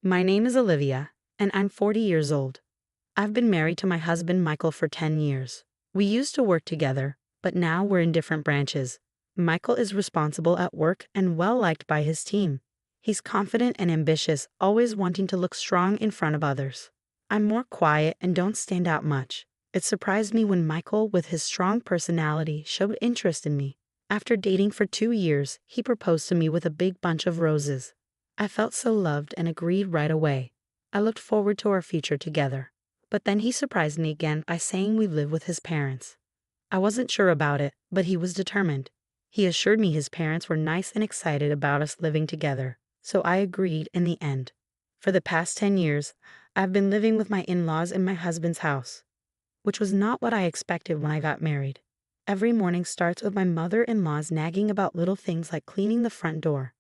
My name is Olivia, and I'm 40 years old. I've been married to my husband Michael for 10 years. We used to work together, but now we're in different branches. Michael is responsible at work and well liked by his team. He's confident and ambitious, always wanting to look strong in front of others. I'm more quiet and don't stand out much. It surprised me when Michael, with his strong personality, showed interest in me. After dating for 2 years, he proposed to me with a big bunch of roses. I felt so loved and agreed right away. I looked forward to our future together. But then he surprised me again by saying we live with his parents. I wasn't sure about it, but he was determined. He assured me his parents were nice and excited about us living together, so I agreed in the end. For the past 10 years, I've been living with my in-laws in my husband's house, which was not what I expected when I got married. Every morning starts with my mother-in-law's nagging about little things like cleaning the front door.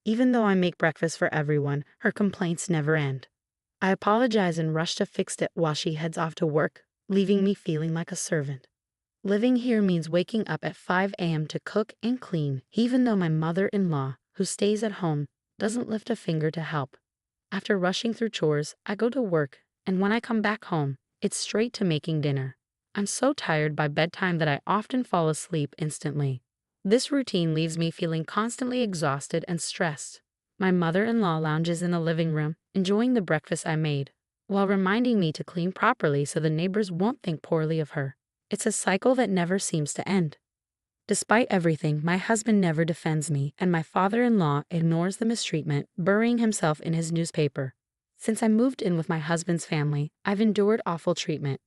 Even though I make breakfast for everyone, her complaints never end. I apologize and rush to fix it while she heads off to work, leaving me feeling like a servant. Living here means waking up at 5 a.m. to cook and clean, even though my mother-in-law, who stays at home, doesn't lift a finger to help. After rushing through chores, I go to work, and when I come back home, it's straight to making dinner. I'm so tired by bedtime that I often fall asleep instantly. This routine leaves me feeling constantly exhausted and stressed. My mother-in-law lounges in the living room, enjoying the breakfast I made, while reminding me to clean properly so the neighbors won't think poorly of her. It's a cycle that never seems to end. Despite everything, my husband never defends me, and my father-in-law ignores the mistreatment, burying himself in his newspaper. Since I moved in with my husband's family, I've endured awful treatment.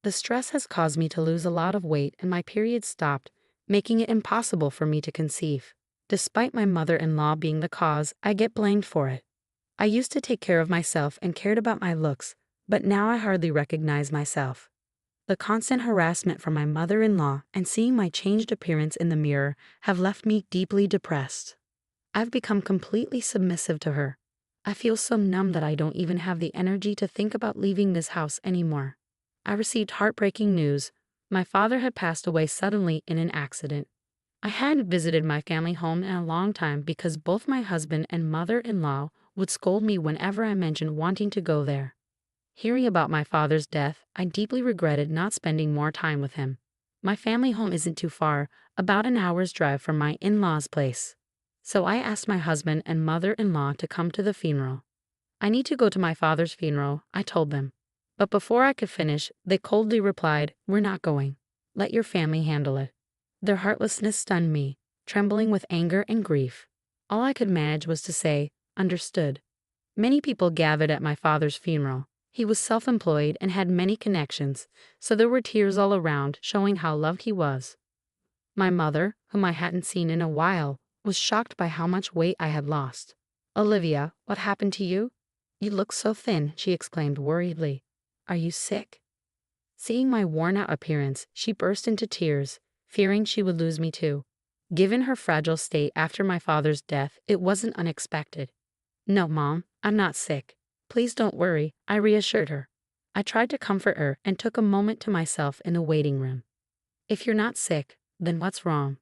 The stress has caused me to lose a lot of weight, and my period stopped, making it impossible for me to conceive. Despite my mother-in-law being the cause, I get blamed for it. I used to take care of myself and cared about my looks, but now I hardly recognize myself. The constant harassment from my mother-in-law and seeing my changed appearance in the mirror have left me deeply depressed. I've become completely submissive to her. I feel so numb that I don't even have the energy to think about leaving this house anymore. I received heartbreaking news. My father had passed away suddenly in an accident. I hadn't visited my family home in a long time because both my husband and mother-in-law would scold me whenever I mentioned wanting to go there. Hearing about my father's death, I deeply regretted not spending more time with him. My family home isn't too far, about an hour's drive from my in-laws' place. So I asked my husband and mother-in-law to come to the funeral. I need to go to my father's funeral, I told them. But before I could finish, they coldly replied, "We're not going. Let your family handle it." Their heartlessness stunned me, trembling with anger and grief. All I could manage was to say, "Understood." Many people gathered at my father's funeral. He was self-employed and had many connections, so there were tears all around, showing how loved he was. My mother, whom I hadn't seen in a while, was shocked by how much weight I had lost. "Olivia, what happened to you? You look so thin," she exclaimed worriedly. "Are you sick?" Seeing my worn-out appearance, she burst into tears, fearing she would lose me too. Given her fragile state after my father's death, it wasn't unexpected. "No, Mom, I'm not sick. Please don't worry," I reassured her. I tried to comfort her and took a moment to myself in the waiting room. "If you're not sick, then what's wrong?"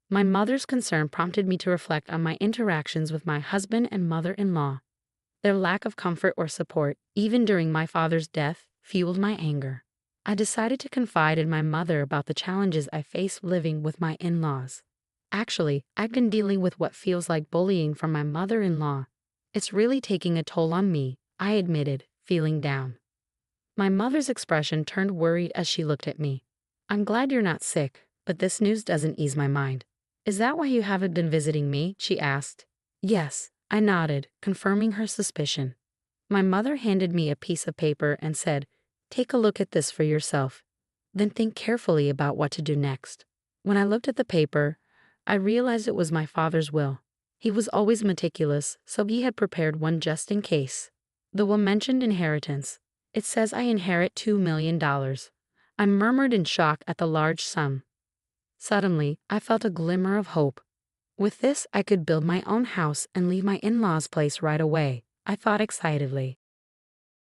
My mother's concern prompted me to reflect on my interactions with my husband and mother-in-law. Their lack of comfort or support, even during my father's death, fueled my anger. I decided to confide in my mother about the challenges I faced living with my in-laws. Actually, I've been dealing with what feels like bullying from my mother-in-law. "It's really taking a toll on me," I admitted, feeling down. My mother's expression turned worried as she looked at me. "I'm glad you're not sick, but this news doesn't ease my mind." "Is that why you haven't been visiting me?" she asked. "Yes," I nodded, confirming her suspicion. My mother handed me a piece of paper and said, "Take a look at this for yourself. Then think carefully about what to do next." When I looked at the paper, I realized it was my father's will. He was always meticulous, so he had prepared one just in case. The will mentioned inheritance. It says I inherit $2 million. I murmured in shock at the large sum. Suddenly, I felt a glimmer of hope. With this, I could build my own house and leave my in-laws' place right away, I thought excitedly.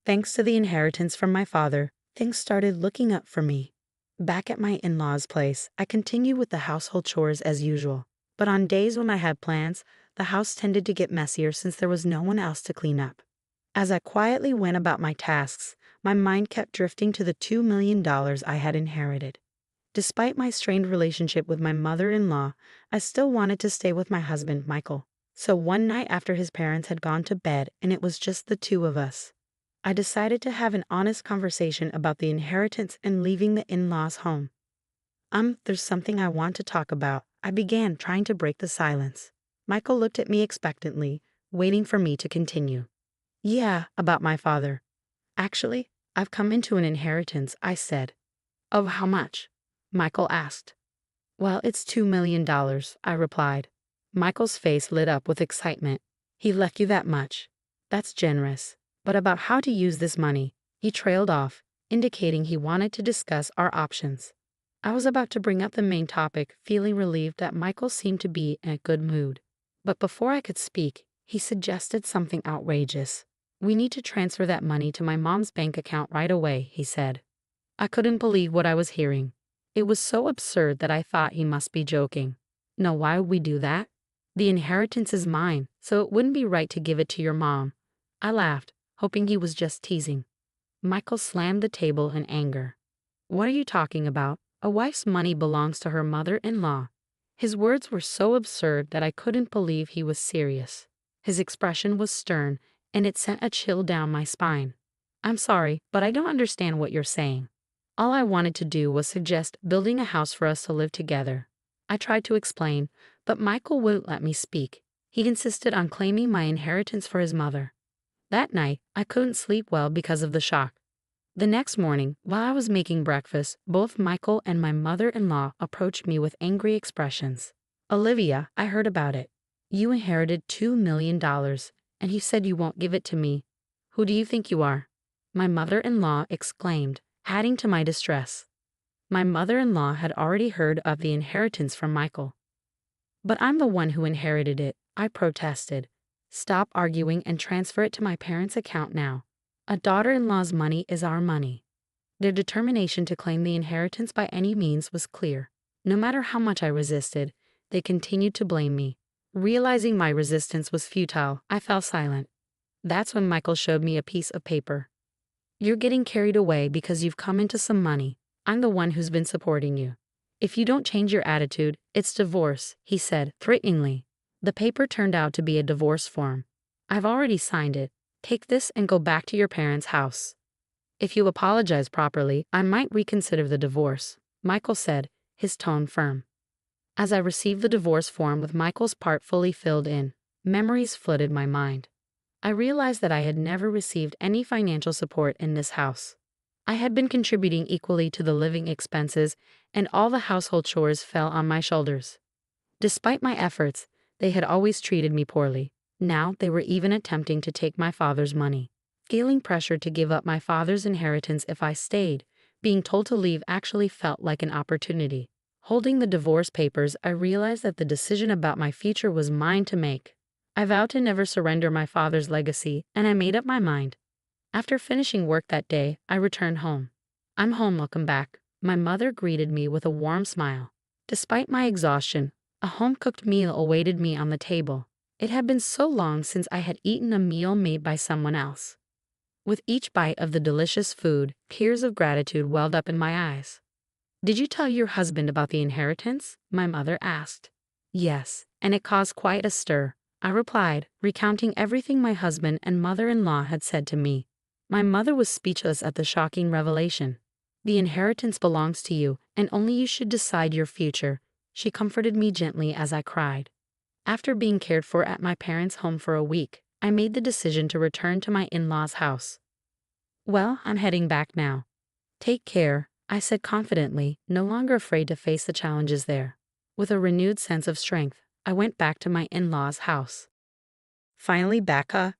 Thanks to the inheritance from my father, things started looking up for me. Back at my in-laws' place, I continued with the household chores as usual. But on days when I had plans, the house tended to get messier since there was no one else to clean up. As I quietly went about my tasks, my mind kept drifting to the $2 million I had inherited. Despite my strained relationship with my mother-in-law, I still wanted to stay with my husband, Michael. So one night after his parents had gone to bed and it was just the two of us, I decided to have an honest conversation about the inheritance and leaving the in-laws' home. There's something I want to talk about. I began, trying to break the silence. Michael looked at me expectantly, waiting for me to continue. Yeah, about my father. Actually, I've come into an inheritance, I said. Of how much? Michael asked. Well, it's $2 million, I replied. Michael's face lit up with excitement. He left you that much. That's generous. But about how to use this money, he trailed off, indicating he wanted to discuss our options. I was about to bring up the main topic, feeling relieved that Michael seemed to be in a good mood. But before I could speak, he suggested something outrageous. We need to transfer that money to my mom's bank account right away, he said. I couldn't believe what I was hearing. It was so absurd that I thought he must be joking. No, why would we do that? The inheritance is mine, so it wouldn't be right to give it to your mom. I laughed, hoping he was just teasing. Michael slammed the table in anger. What are you talking about? A wife's money belongs to her mother-in-law. His words were so absurd that I couldn't believe he was serious. His expression was stern, and it sent a chill down my spine. I'm sorry, but I don't understand what you're saying. All I wanted to do was suggest building a house for us to live together. I tried to explain, but Michael wouldn't let me speak. He insisted on claiming my inheritance for his mother. That night, I couldn't sleep well because of the shock. The next morning, while I was making breakfast, both Michael and my mother-in-law approached me with angry expressions. Olivia, I heard about it. You inherited $2 million, and you said you won't give it to me. Who do you think you are? My mother-in-law exclaimed, adding to my distress. My mother-in-law had already heard of the inheritance from Michael. But I'm the one who inherited it, I protested. Stop arguing and transfer it to my parents' account now. A daughter-in-law's money is our money. Their determination to claim the inheritance by any means was clear. No matter how much I resisted, they continued to blame me. Realizing my resistance was futile, I fell silent. That's when Michael showed me a piece of paper. You're getting carried away because you've come into some money. I'm the one who's been supporting you. If you don't change your attitude, it's divorce, he said, threateningly. The paper turned out to be a divorce form. I've already signed it. Take this and go back to your parents' house. If you apologize properly, I might reconsider the divorce, Michael said, his tone firm. As I received the divorce form with Michael's part fully filled in, memories flooded my mind. I realized that I had never received any financial support in this house. I had been contributing equally to the living expenses, and all the household chores fell on my shoulders. Despite my efforts, they had always treated me poorly. Now they were even attempting to take my father's money. Feeling pressure to give up my father's inheritance if I stayed, being told to leave actually felt like an opportunity. Holding the divorce papers, I realized that the decision about my future was mine to make. I vowed to never surrender my father's legacy, and I made up my mind. After finishing work that day, I returned home. I'm home, welcome back. My mother greeted me with a warm smile. Despite my exhaustion, a home-cooked meal awaited me on the table. It had been so long since I had eaten a meal made by someone else. With each bite of the delicious food, tears of gratitude welled up in my eyes. Did you tell your husband about the inheritance? My mother asked. Yes, and it caused quite a stir, I replied, recounting everything my husband and mother-in-law had said to me. My mother was speechless at the shocking revelation. The inheritance belongs to you, and only you should decide your future. She comforted me gently as I cried. After being cared for at my parents' home for a week, I made the decision to return to my in-laws' house. Well, I'm heading back now. Take care, I said confidently, no longer afraid to face the challenges there. With a renewed sense of strength, I went back to my in-laws' house. Finally, Becca,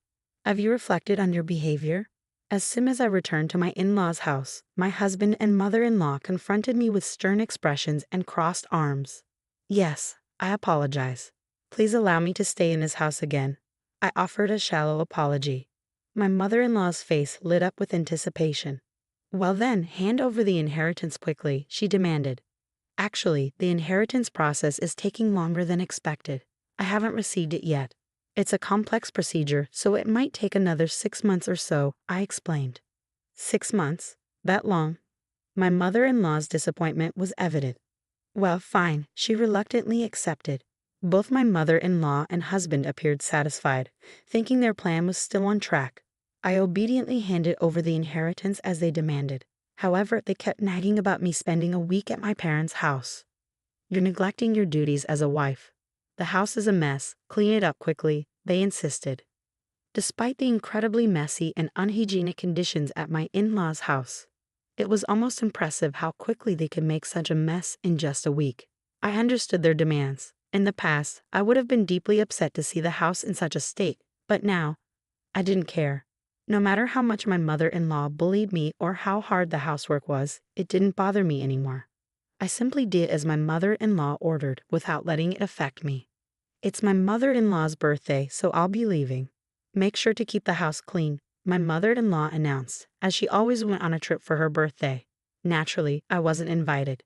have you reflected on your behavior? As soon as I returned to my in-laws' house, my husband and mother-in-law confronted me with stern expressions and crossed arms. Yes, I apologize. Please allow me to stay in this house again. I offered a shallow apology. My mother-in-law's face lit up with anticipation. Well then, hand over the inheritance quickly, she demanded. Actually, the inheritance process is taking longer than expected. I haven't received it yet. It's a complex procedure, so it might take another 6 months or so, I explained. 6 months? That long? My mother-in-law's disappointment was evident. Well, fine, she reluctantly accepted. Both my mother-in-law and husband appeared satisfied, thinking their plan was still on track. I obediently handed over the inheritance as they demanded. However, they kept nagging about me spending a week at my parents' house. You're neglecting your duties as a wife. The house is a mess, clean it up quickly, they insisted. Despite the incredibly messy and unhygienic conditions at my in-laws' house, it was almost impressive how quickly they could make such a mess in just a week. I understood their demands. In the past, I would have been deeply upset to see the house in such a state, but now, I didn't care. No matter how much my mother-in-law bullied me or how hard the housework was, it didn't bother me anymore. I simply did as my mother-in-law ordered without letting it affect me. It's my mother-in-law's birthday, so I'll be leaving. Make sure to keep the house clean, my mother-in-law announced, as she always went on a trip for her birthday. Naturally, I wasn't invited.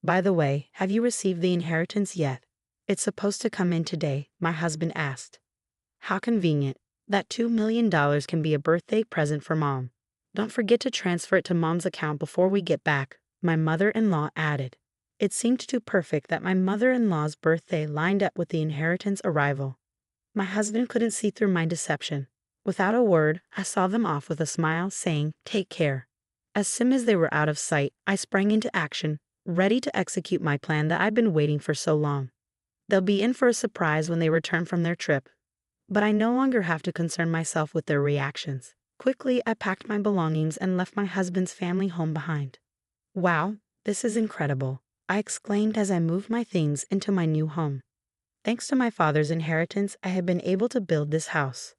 By the way, have you received the inheritance yet? It's supposed to come in today, my husband asked. How convenient. That $2 million can be a birthday present for Mom. Don't forget to transfer it to Mom's account before we get back, my mother-in-law added. It seemed too perfect that my mother-in-law's birthday lined up with the inheritance arrival. My husband couldn't see through my deception. Without a word, I saw them off with a smile, saying, "Take care." As soon as they were out of sight, I sprang into action, ready to execute my plan that I'd been waiting for so long. They'll be in for a surprise when they return from their trip. But I no longer have to concern myself with their reactions. Quickly, I packed my belongings and left my husband's family home behind. Wow, this is incredible, I exclaimed as I moved my things into my new home. Thanks to my father's inheritance, I had been able to build this house.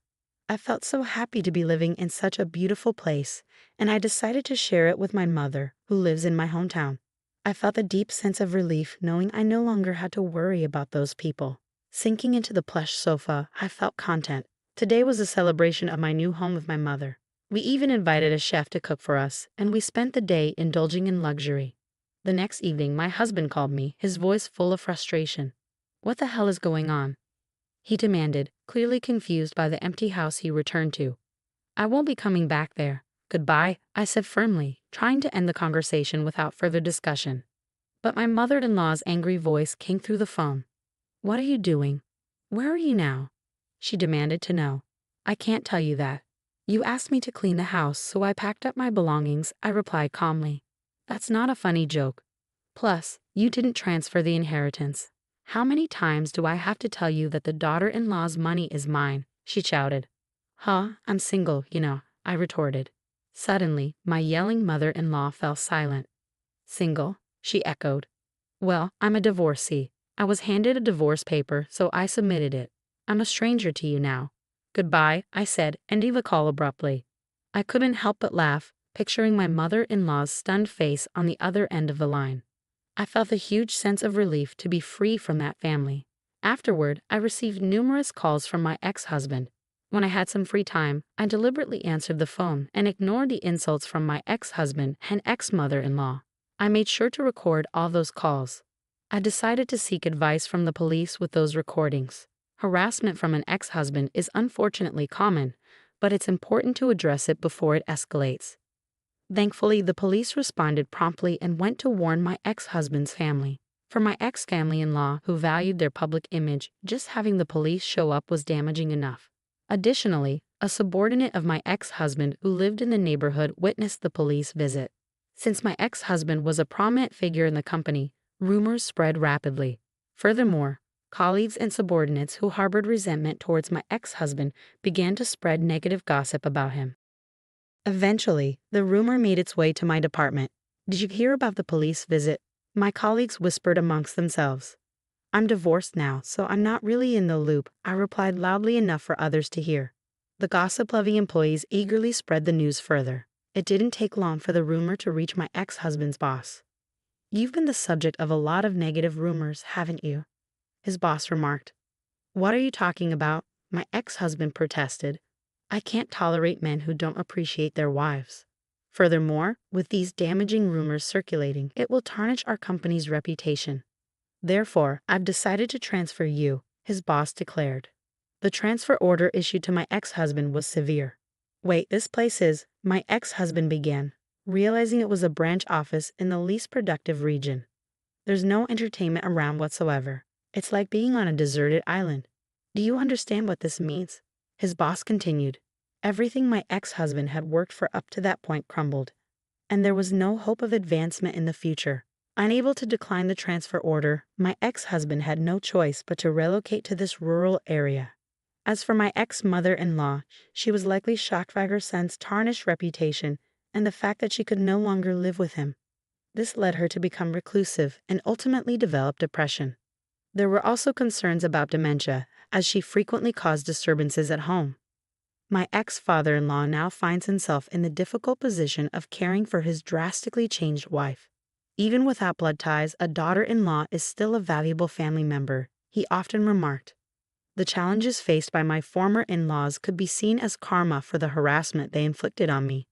I felt so happy to be living in such a beautiful place, and I decided to share it with my mother, who lives in my hometown. I felt a deep sense of relief knowing I no longer had to worry about those people. Sinking into the plush sofa, I felt content. Today was a celebration of my new home with my mother. We even invited a chef to cook for us, and we spent the day indulging in luxury. The next evening, my husband called me, his voice full of frustration. What the hell is going on? He demanded, clearly confused by the empty house he returned to. I won't be coming back there. Goodbye, I said firmly, trying to end the conversation without further discussion. But my mother-in-law's angry voice came through the phone. What are you doing? Where are you now? She demanded to know. I can't tell you that. You asked me to clean the house, so I packed up my belongings, I replied calmly. That's not a funny joke. Plus, you didn't transfer the inheritance. How many times do I have to tell you that the daughter-in-law's money is mine? She shouted. Huh, I'm single, I retorted. Suddenly, my yelling mother-in-law fell silent. Single? She echoed. Well, I'm a divorcee. I was handed a divorce paper, so I submitted it. I'm a stranger to you now. Goodbye, I said, ending the call abruptly. I couldn't help but laugh, picturing my mother-in-law's stunned face on the other end of the line. I felt a huge sense of relief to be free from that family. Afterward, I received numerous calls from my ex-husband. When I had some free time, I deliberately answered the phone and ignored the insults from my ex-husband and ex-mother-in-law. I made sure to record all those calls. I decided to seek advice from the police with those recordings. Harassment from an ex-husband is unfortunately common, but it's important to address it before it escalates. Thankfully, the police responded promptly and went to warn my ex-husband's family. For my ex-family-in-law, who valued their public image, just having the police show up was damaging enough. Additionally, a subordinate of my ex-husband who lived in the neighborhood witnessed the police visit. Since my ex-husband was a prominent figure in the company, rumors spread rapidly. Furthermore, colleagues and subordinates who harbored resentment towards my ex-husband began to spread negative gossip about him. Eventually, the rumor made its way to my department. Did you hear about the police visit? My colleagues whispered amongst themselves. I'm divorced now, so I'm not really in the loop, I replied loudly enough for others to hear. The gossip-loving employees eagerly spread the news further. It didn't take long for the rumor to reach my ex-husband's boss. You've been the subject of a lot of negative rumors, haven't you? His boss remarked. What are you talking about? My ex-husband protested. I can't tolerate men who don't appreciate their wives. Furthermore, with these damaging rumors circulating, it will tarnish our company's reputation. Therefore, I've decided to transfer you, his boss declared. The transfer order issued to my ex-husband was severe. Wait, this place is, my ex-husband began, realizing it was a branch office in the least productive region. There's no entertainment around whatsoever. It's like being on a deserted island. Do you understand what this means? His boss continued. Everything my ex-husband had worked for up to that point crumbled, and there was no hope of advancement in the future. Unable to decline the transfer order, my ex-husband had no choice but to relocate to this rural area. As for my ex-mother-in-law, she was likely shocked by her son's tarnished reputation and the fact that she could no longer live with him. This led her to become reclusive and ultimately develop depression. There were also concerns about dementia, as she frequently caused disturbances at home. My ex-father-in-law now finds himself in the difficult position of caring for his drastically changed wife. Even without blood ties, a daughter-in-law is still a valuable family member, he often remarked. The challenges faced by my former in-laws could be seen as karma for the harassment they inflicted on me.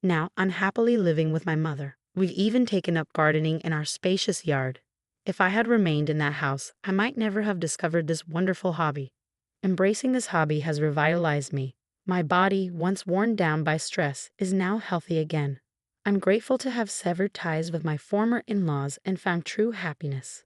Now, unhappily living with my mother, we've even taken up gardening in our spacious yard. If I had remained in that house, I might never have discovered this wonderful hobby. Embracing this hobby has revitalized me. My body, once worn down by stress, is now healthy again. I'm grateful to have severed ties with my former in-laws and found true happiness.